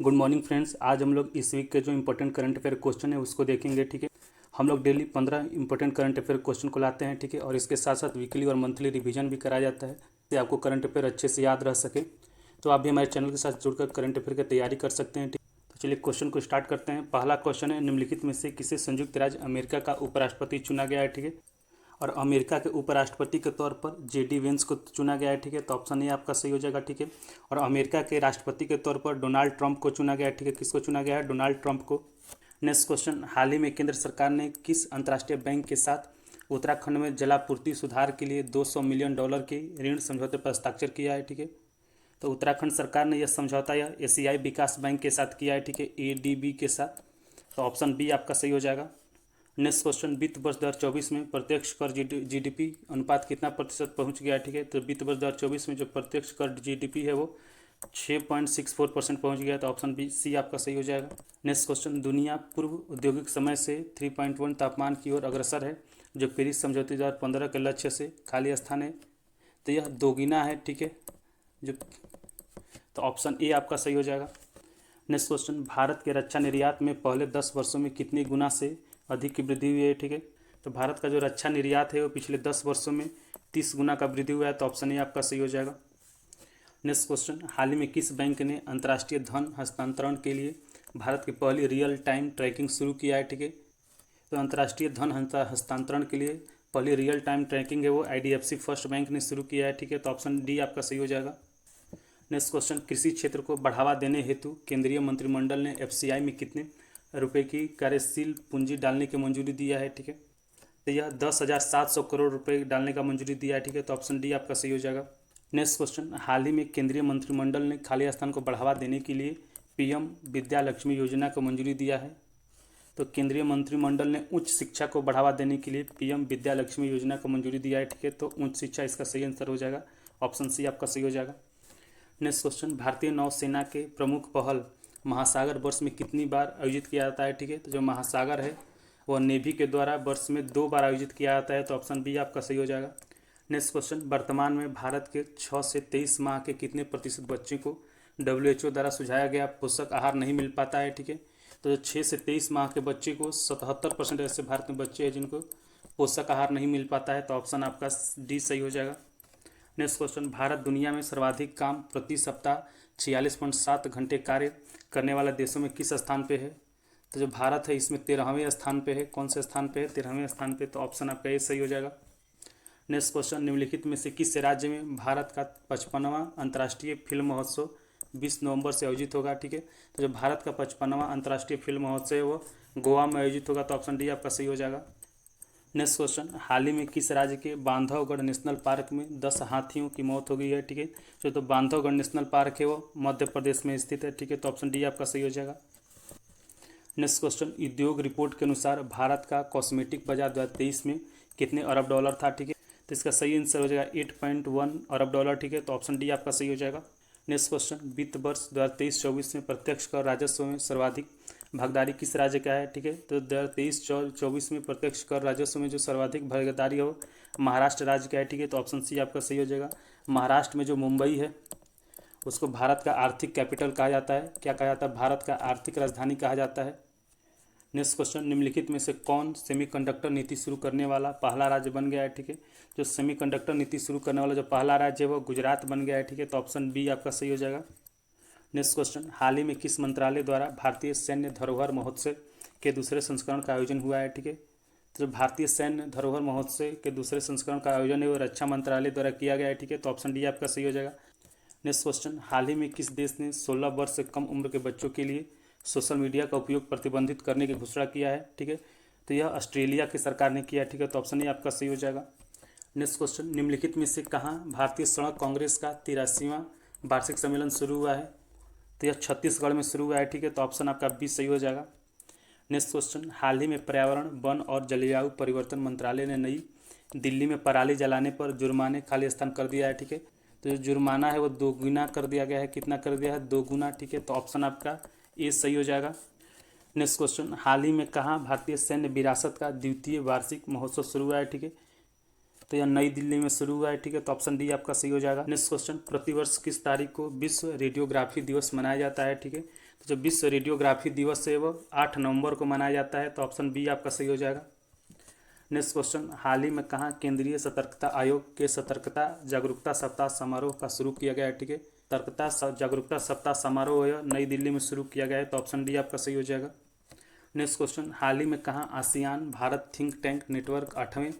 Good morning friends. आज हम लोग इस वीक के जो इंपॉर्टेंट करंट अफेयर क्वेश्चन है उसको देखेंगे। ठीक है, हम लोग daily 15 important current affair question को लाते हैं। ठीक है, और इसके साथ साथ वीकली और मंथली रिवीजन भी कराया जाता है ताकि आपको करंट अफेयर अच्छे से याद रह सके। तो आप भी हमारे चैनल के साथ जुड़कर करंट अफेयर की तैयारी कर सकते हैं। ठीक, तो चलिए क्वेश्चन को स्टार्ट करते हैं। पहला क्वेश्चन है, निम्नलिखित में से किसे संयुक्त राज्य अमेरिका का उपराष्ट्रपति चुना गया है। ठीक है, और अमेरिका के उपराष्ट्रपति के तौर पर जेडी वेंस को चुना गया है। ठीक है, तो ऑप्शन ए आपका सही हो जाएगा। ठीक है, और अमेरिका के राष्ट्रपति के तौर पर डोनाल्ड ट्रंप को चुना गया है। ठीक है, किसको चुना गया है? डोनाल्ड ट्रंप को। नेक्स्ट क्वेश्चन, हाल ही में केंद्र सरकार ने किस अंतर्राष्ट्रीय बैंक के साथ उत्तराखंड में जलापूर्ति सुधार के लिए $200 मिलियन के ऋण समझौते पर हस्ताक्षर किया है? ठीक है, तो उत्तराखंड सरकार ने यह समझौता या एशियाई विकास बैंक के साथ किया है। ठीक है, एडीबी के साथ। तो ऑप्शन बी आपका सही हो जाएगा। नेक्स्ट क्वेश्चन, वित्त वर्ष 2024 में प्रत्यक्ष कर जीडीपी अनुपात कितना प्रतिशत पहुंच गया है? ठीक है, तो वित्त वर्ष 2024 में जो प्रत्यक्ष कर जीडीपी है वो 6.64% पहुंच गया। तो ऑप्शन बी सी आपका सही हो जाएगा। नेक्स्ट क्वेश्चन, दुनिया पूर्व औद्योगिक समय से 3.1 तापमान की ओर अग्रसर है, जो पेरिस समझौते 2015 के लक्ष्य से खाली स्थान है। तो यह दोगुना है। ठीक है, जो तो ऑप्शन ए आपका सही हो जाएगा। नेक्स्ट क्वेश्चन, भारत के रक्षा निर्यात में पहले 10 वर्षों में कितनी गुना से अधिक की वृद्धि हुई है? ठीक है, तो भारत का जो रक्षा निर्यात है वो पिछले 10 वर्षों में 30 गुना का वृद्धि हुआ है। तो ऑप्शन ए आपका सही हो जाएगा। नेक्स्ट क्वेश्चन, हाल ही में किस बैंक ने अंतर्राष्ट्रीय धन हस्तांतरण के लिए भारत की पहली रियल टाइम ट्रैकिंग शुरू किया है? ठीक है, तो अंतर्राष्ट्रीय धन हस्तांतरण के लिए पहली रियल टाइम ट्रैकिंग है वो IDFC फर्स्ट बैंक ने शुरू किया है। ठीक है, तो ऑप्शन डी आपका सही हो जाएगा। नेक्स्ट क्वेश्चन, कृषि क्षेत्र को बढ़ावा देने हेतु केंद्रीय मंत्रिमंडल ने FCI में कितने रुपए की कार्यशील पूंजी डालने की मंजूरी दिया है? ठीक है, तो यह 10,700 करोड़ रुपए डालने का मंजूरी दिया है। ठीक है, तो ऑप्शन डी आपका सही हो जाएगा। नेक्स्ट क्वेश्चन, हाल ही में केंद्रीय मंत्रिमंडल ने खाली स्थान को बढ़ावा देने के लिए PM विद्या लक्ष्मी योजना को मंजूरी दिया है। तो केंद्रीय मंत्रिमंडल ने उच्च शिक्षा को बढ़ावा देने के लिए PM विद्या लक्ष्मी योजना को मंजूरी दिया है। ठीक है, तो उच्च शिक्षा इसका सही आंसर हो जाएगा। ऑप्शन सी आपका सही हो जाएगा। नेक्स्ट क्वेश्चन, भारतीय नौसेना के प्रमुख पहल महासागर वर्ष में कितनी बार आयोजित किया जाता है? ठीक है, तो जो महासागर है वह नेवी के द्वारा वर्ष में 2 बार आयोजित किया जाता है। तो ऑप्शन बी आपका सही हो जाएगा। नेक्स्ट क्वेश्चन, वर्तमान में भारत के 6 से 23 माह के कितने प्रतिशत बच्चे को WHO द्वारा सुझाया गया पोषक आहार नहीं मिल पाता है? ठीक है, तो 6 से 23 माह के बच्चे को 77% ऐसे भारत में बच्चे हैं जिनको पोषक आहार नहीं मिल पाता है। तो ऑप्शन आपका डी सही हो जाएगा। नेक्स्ट क्वेश्चन, भारत दुनिया में सर्वाधिक काम प्रति सप्ताह 46.7 घंटे कार्य करने वाले देशों में किस स्थान पे है? तो जो भारत है इसमें 13वें स्थान पे है। कौन से स्थान पे है? 13वें स्थान पे। तो ऑप्शन आपका ए सही हो जाएगा। नेक्स्ट क्वेश्चन, निम्नलिखित में से किस राज्य में भारत का 55वां अंतर्राष्ट्रीय फिल्म महोत्सव 20 नवंबर से आयोजित होगा? ठीक है, तो जो भारत का 55वां अंतर्राष्ट्रीय फिल्म महोत्सव है वो गोवा में आयोजित होगा। तो ऑप्शन डी आपका सही हो जाएगा। नेक्स्ट क्वेश्चन, हाल ही में किस राज्य के बांधवगढ़ नेशनल पार्क में 10 हाथियों की मौत हो गई है? ठीक है, तो बांधवगढ़ नेशनल पार्क है वो मध्य प्रदेश में स्थित है। ठीक है, तो ऑप्शन डी आपका सही हो जाएगा। नेक्स्ट क्वेश्चन, उद्योग रिपोर्ट के अनुसार भारत का कॉस्मेटिक बाजार 2023 में कितने अरब डॉलर था? ठीक है, तो इसका सही आंसर हो जाएगा 8.1 अरब डॉलर। ठीक है, तो ऑप्शन डी आपका सही हो जाएगा। नेक्स्ट क्वेश्चन, वित्त वर्ष 2023-24 में प्रत्यक्ष कर राजस्व में सर्वाधिक भागीदारी किस राज्य का है? ठीक है, तो 2023-24 में प्रत्यक्ष कर राजस्व में जो सर्वाधिक भागीदारी हो महाराष्ट्र राज्य का है। ठीक है, तो ऑप्शन सी आपका सही हो जाएगा। महाराष्ट्र में जो मुंबई है उसको भारत का आर्थिक कैपिटल कहा जाता है। क्या कहा जाता है? भारत का आर्थिक राजधानी कहा जाता है। नेक्स्ट क्वेश्चन, निम्नलिखित में से कौन सेमीकंडक्टर नीति शुरू करने वाला पहला राज्य बन गया है? ठीक है, जो सेमीकंडक्टर नीति शुरू करने वाला जो पहला राज्य है वो गुजरात बन गया है। ठीक है, तो ऑप्शन बी आपका सही हो जाएगा। नेक्स्ट क्वेश्चन, हाल ही में किस मंत्रालय द्वारा भारतीय सैन्य धरोहर महोत्सव के दूसरे संस्करण का आयोजन हुआ है? ठीक है, तो भारतीय सैन्य धरोहर महोत्सव के दूसरे संस्करण का आयोजन है वो रक्षा मंत्रालय द्वारा किया गया है। ठीक है, तो ऑप्शन डी आपका सही हो जाएगा। नेक्स्ट क्वेश्चन, हाल ही में किस देश ने 16 वर्ष से कम उम्र के बच्चों के लिए सोशल मीडिया का उपयोग प्रतिबंधित करने की घोषणा किया है? ठीक है, तो यह ऑस्ट्रेलिया की सरकार ने किया। ठीक है, तो ऑप्शन ए आपका सही हो जाएगा। नेक्स्ट क्वेश्चन, निम्नलिखित में से कहाँ भारतीय सड़क कांग्रेस का 83वां वार्षिक सम्मेलन शुरू हुआ है? तो यह छत्तीसगढ़ में शुरू हुआ है। ठीक है, तो ऑप्शन आपका बी सही हो जाएगा। नेक्स्ट क्वेश्चन, हाल ही में पर्यावरण वन और जलवायु परिवर्तन मंत्रालय ने नई दिल्ली में पराली जलाने पर जुर्माने खाली स्थान कर दिया है। ठीक है, तो जो जुर्माना है वो 2 गुना कर दिया गया है। कितना कर दिया है? 2 गुना। ठीक है, तो ऑप्शन आपका ए सही हो जाएगा। नेक्स्ट क्वेश्चन, हाल ही में कहाँ भारतीय सैन्य विरासत का 2य वार्षिक महोत्सव शुरू हुआ है? ठीक है, तो यह नई दिल्ली में शुरू हुआ है, ठीक है। तो ऑप्शन डी आपका सही हो जाएगा। नेक्स्ट क्वेश्चन, प्रतिवर्ष किस तारीख को विश्व रेडियोग्राफी दिवस मनाया जाता है, ठीक है। तो जो विश्व रेडियोग्राफी दिवस है वो 8 नवंबर को मनाया जाता है। तो ऑप्शन बी आपका सही हो जाएगा। नेक्स्ट क्वेश्चन, हाल ही में कहाँ केंद्रीय सतर्कता आयोग के सतर्कता जागरूकता सप्ताह समारोह का शुरू किया गया है, ठीक है। सतर्कता जागरूकता सप्ताह समारोह है नई दिल्ली में शुरू किया गया है। तो ऑप्शन डी आपका सही हो जाएगा। नेक्स्ट क्वेश्चन, हाल ही में कहाँ ASEAN Bharat think tank network 8वें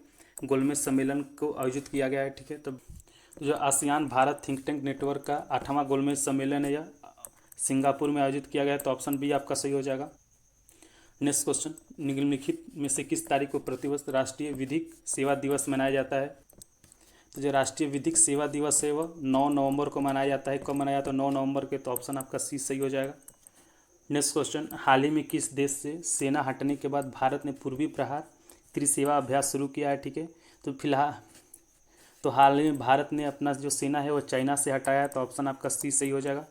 गोलमेज सम्मेलन को आयोजित किया गया है, ठीक है। तो जो ASEAN Bharat think tank network का 8वां गोलमेज सम्मेलन है यह सिंगापुर में आयोजित किया गया है। तो ऑप्शन बी आपका सही हो जाएगा। नेक्स्ट क्वेश्चन, निम्नलिखित में से किस तारीख को प्रतिवर्ष राष्ट्रीय विधिक सेवा दिवस मनाया जाता है। तो जो राष्ट्रीय विधिक सेवा दिवस है वह 9 नवंबर को मनाया जाता है। कब मनाया जाता है? 9 नवंबर के। तो ऑप्शन आपका सी सही हो जाएगा। नेक्स्ट क्वेश्चन, हाल ही में किस देश से सेना हटने के बाद भारत ने पूर्वी प्रहार त्रिसेवा अभ्यास शुरू किया है, ठीक है। तो फिलहाल हाल ही में भारत ने अपना जो सेना है वो चाइना से हटाया है। तो ऑप्शन आपका सी सही हो जाएगा।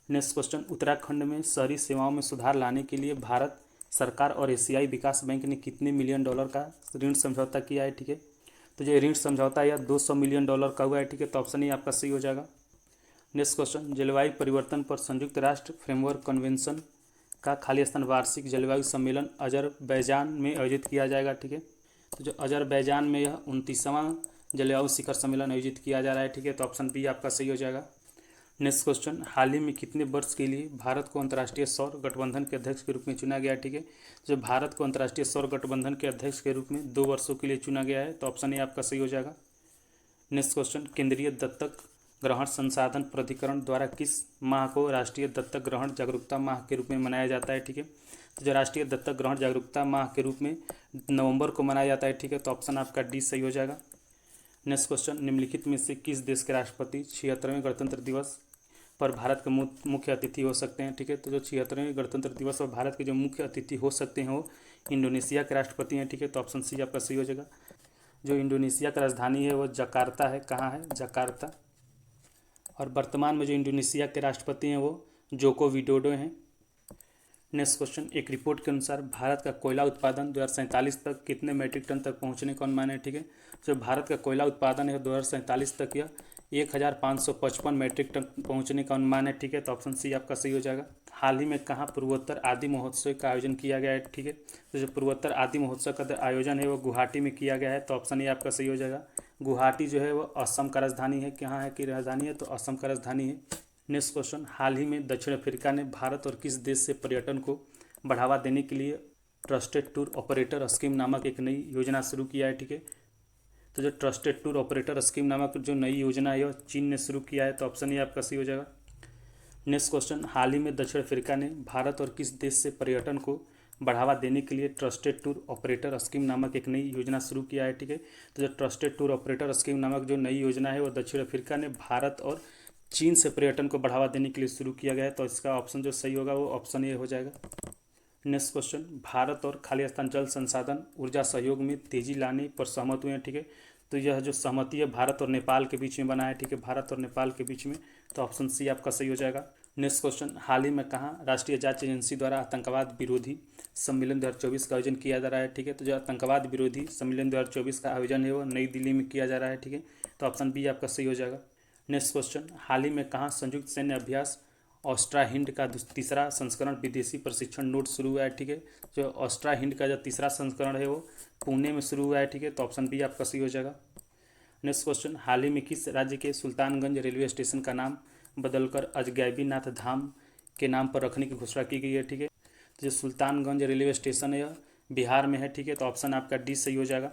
नेक्स्ट क्वेश्चन, उत्तराखंड में शहरी सेवाओं में सुधार लाने के लिए भारत सरकार और एशियाई विकास बैंक ने कितने मिलियन डॉलर का ऋण समझौता किया है, ठीक है। तो जो ऋण समझौता यह 200 मिलियन डॉलर का हुआ है, ठीक है। तो ऑप्शन ही आपका सही हो जाएगा। नेक्स्ट क्वेश्चन, जलवायु परिवर्तन पर संयुक्त राष्ट्र फ्रेमवर्क कन्वेंशन का खाली स्थान वार्षिक जलवायु सम्मेलन अजरबैजान में आयोजित किया जाएगा, ठीक है। तो जो अजरबैजान में यह 29वां जलवायु शिखर सम्मेलन आयोजित किया जा रहा है, ठीक है। तो ऑप्शन बी आपका सही हो जाएगा। नेक्स्ट क्वेश्चन, हाल ही में कितने वर्ष के लिए भारत को अंतर्राष्ट्रीय सौर गठबंधन के अध्यक्ष के रूप में चुना गया है, ठीक है। जो भारत को अंतर्राष्ट्रीय सौर गठबंधन के अध्यक्ष के रूप में 2 वर्षों के लिए चुना गया है। तो ऑप्शन ए आपका सही हो जाएगा। नेक्स्ट क्वेश्चन, केंद्रीय दत्तक ग्रहण संसाधन प्राधिकरण द्वारा किस माह को राष्ट्रीय दत्तक ग्रहण जागरूकता माह के रूप में मनाया जाता है, ठीक है। तो जो राष्ट्रीय दत्तक ग्रहण जागरूकता माह के रूप में नवंबर को मनाया जाता है, ठीक है। तो ऑप्शन आपका डी सही हो जाएगा। नेक्स्ट क्वेश्चन, निम्नलिखित में से किस देश के राष्ट्रपति 76वें गणतंत्र दिवस पर भारत के मुख्य अतिथि हो सकते हैं, ठीक है। तो जो 76वें गणतंत्र दिवस पर भारत के जो मुख्य अतिथि हो सकते हैं वो इंडोनेशिया के राष्ट्रपति हैं, ठीक है। तो ऑप्शन सी आपका सही हो जाएगा। जो इंडोनेशिया का राजधानी है वो जकार्ता है। कहाँ है? जकार्ता। और वर्तमान में जो इंडोनेशिया के राष्ट्रपति हैं वो जोको विडोडो हैं। नेक्स्ट क्वेश्चन, एक रिपोर्ट के अनुसार भारत का कोयला उत्पादन 2047 तक कितने मीट्रिक टन तक पहुंचने का अनुमान है, ठीक है। जो भारत का कोयला उत्पादन है 2047 तक यह 1555 मीट्रिक टन पहुंचने का अनुमान है, ठीक है। तो ऑप्शन सी आपका सही हो जाएगा। हाल ही में कहाँ पूर्वोत्तर आदि महोत्सव का आयोजन किया गया है, ठीक है। तो जो पूर्वोत्तर आदि महोत्सव का आयोजन है वो गुवाहाटी में किया गया है। तो ऑप्शन ए आपका सही हो जाएगा। गुवाहाटी जो है वो असम का राजधानी है। कहाँ है कि राजधानी है? तो असम का राजधानी है। नेक्स्ट क्वेश्चन, हाल ही में दक्षिण अफ्रीका ने भारत और किस देश से पर्यटन को बढ़ावा देने के लिए ट्रस्टेड टूर ऑपरेटर स्कीम नामक एक नई योजना शुरू किया है, ठीक है। तो जो ट्रस्टेड टूर ऑपरेटर स्कीम नामक जो नई योजना है चीन ने शुरू किया है। तो ऑप्शन ये आपका सही हो जाएगा। नेक्स्ट क्वेश्चन, हाल ही में दक्षिण अफ्रीका ने भारत और किस देश से पर्यटन को बढ़ावा देने के लिए ट्रस्टेड टूर ऑपरेटर स्कीम नामक एक नई योजना शुरू किया है, ठीक है। तो जो ट्रस्टेड टूर ऑपरेटर स्कीम नामक जो नई योजना है वो दक्षिण अफ्रीका ने भारत और चीन से पर्यटन को बढ़ावा देने के लिए शुरू किया गया है। तो इसका ऑप्शन जो सही होगा वो ऑप्शन ए हो जाएगा। नेक्स्ट क्वेश्चन, भारत और खाली स्थान जल संसाधन ऊर्जा सहयोग में तेजी लाने पर सहमत हुए हैं, ठीक है। तो यह जो सहमति है भारत और नेपाल के बीच में बना है, ठीक है। भारत और नेपाल के बीच में। तो ऑप्शन सी आपका सही हो जाएगा। नेक्स्ट क्वेश्चन, हाल ही में कहाँ राष्ट्रीय जांच एजेंसी द्वारा आतंकवाद विरोधी सम्मेलन 2024 का आयोजन किया जा रहा है, ठीक है। तो जो आतंकवाद विरोधी सम्मेलन 2024 का आयोजन है वो नई दिल्ली में किया जा रहा है, ठीक है। तो ऑप्शन बी आपका सही हो जाएगा। नेक्स्ट क्वेश्चन, हाल ही में कहाँ संयुक्त सैन्य अभ्यास ऑस्ट्रा हिंड का तीसरा संस्करण विदेशी प्रशिक्षण नोट शुरू हुआ है, ठीक है। जो ऑस्ट्रा हिंड का जो तीसरा संस्करण है वो पुणे में शुरू हुआ है, ठीक है। तो ऑप्शन बी आपका सही हो जाएगा। नेक्स्ट क्वेश्चन, हाल ही में किस राज्य के सुल्तानगंज रेलवे स्टेशन का नाम बदलकर अजगैबीनाथ धाम के नाम पर रखने की घोषणा की गई है, ठीक है। तो जो सुल्तानगंज रेलवे स्टेशन है यह बिहार में है, ठीक है। तो ऑप्शन आपका डी सही हो जाएगा।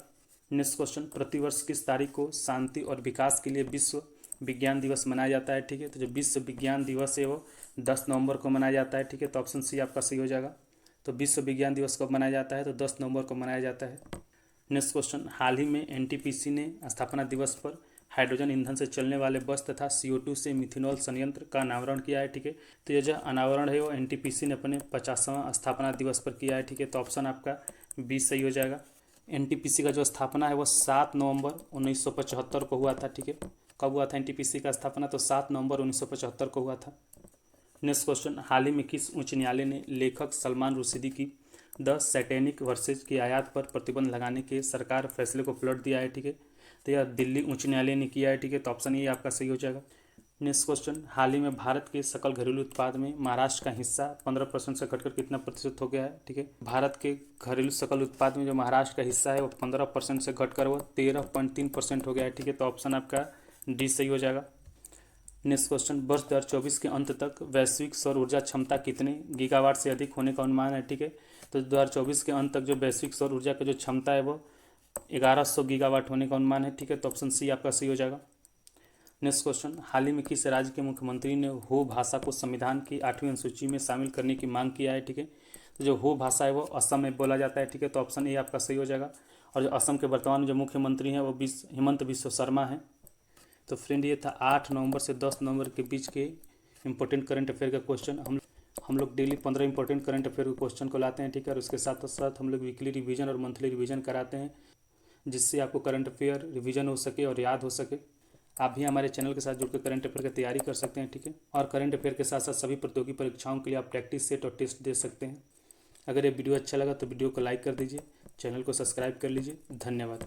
नेक्स्ट क्वेश्चन, प्रतिवर्ष किस तारीख को शांति और विकास के लिए विश्व विज्ञान दिवस मनाया जाता है, ठीक है। तो जो विश्व विज्ञान दिवस है वो 10 नवंबर को मनाया जाता है, ठीक है। तो ऑप्शन सी आपका सही हो जाएगा। तो विश्व विज्ञान दिवस कब मनाया जाता है? तो 10 नवंबर को मनाया जाता है। नेक्स्ट क्वेश्चन, हाल ही में एनटीपीसी ने स्थापना दिवस पर हाइड्रोजन ईंधन से चलने वाले बस तथा CO2 से मिथेनॉल संयंत्र का अनावरण किया है, ठीक है। तो यह जो अनावरण है वो एनटीपीसी ने अपने 50वां स्थापना दिवस पर किया है, ठीक है। तो ऑप्शन आपका बी सही हो जाएगा। एनटीपीसी का जो स्थापना है वो 7 नवंबर 1975 को हुआ था, ठीक है। कब हुआ था एनटीपीसी का स्थापना? तो 7 नवंबर 1975 को हुआ था। नेक्स्ट क्वेश्चन, हाल ही में किस उच्च न्यायालय ने लेखक सलमान रुश्दी की द सैटेनिक वर्सेज की आयात पर प्रतिबंध लगाने के सरकार फैसले को पलट दिया है, ठीक है। तो यह दिल्ली उच्च न्यायालय ने किया है, ठीक है। तो ऑप्शन ए आपका सही हो जाएगा। नेक्स्ट क्वेश्चन, हाल ही में भारत के सकल घरेलू उत्पाद में महाराष्ट्र का हिस्सा 15% से घटकर कितना प्रतिशत हो गया है, ठीक है। भारत के घरेलू सकल उत्पाद में जो महाराष्ट्र का हिस्सा है वो 15% से घटकर वो 13.3% हो गया है, ठीक है। तो ऑप्शन आपका डी सही हो जाएगा। नेक्स्ट क्वेश्चन, वर्ष 2024 के अंत तक वैश्विक सौर ऊर्जा क्षमता कितने गीगावाट से अधिक होने का अनुमान है, ठीक है। तो 2024 के अंत तक जो वैश्विक सौर ऊर्जा का जो क्षमता है वो 1100 गीगावाट होने का अनुमान है, ठीक है। तो ऑप्शन सी आपका सही हो जाएगा। नेक्स्ट क्वेश्चन, हाल ही में किस राज्य के मुख्यमंत्री ने हो भाषा को संविधान की 8वीं अनुसूची में शामिल करने की मांग किया है, ठीक है। तो जो हो भाषा है वो असम में बोला जाता है, ठीक है। तो ऑप्शन ए आपका सही हो जाएगा। और जो असम के वर्तमान जो मुख्यमंत्री हैं वो हेमंत बिस्व शर्मा हैं। तो फ्रेंड ये था 8 नवंबर से 10 नवंबर के बीच के इंपॉर्टेंट करंट अफेयर का क्वेश्चन। हम लोग डेली 15 इंपॉर्टेंट करंट अफेयर के क्वेश्चन को लाते हैं, ठीक है। और उसके साथ साथ हम लोग वीकली रिवीजन और मंथली रिवीजन कराते हैं, जिससे आपको करंट अफेयर रिवीजन हो सके और याद हो सके। आप भी हमारे चैनल के साथ जुड़कर करंट अफेयर की तैयारी कर सकते हैं, ठीक है। और करंट अफेयर के साथ साथ सभी प्रतियोगी परीक्षाओं के लिए आप प्रैक्टिस सेट और टेस्ट दे सकते हैं। अगर ये वीडियो अच्छा लगा तो वीडियो को लाइक कर दीजिए, चैनल को सब्सक्राइब कर लीजिए। धन्यवाद।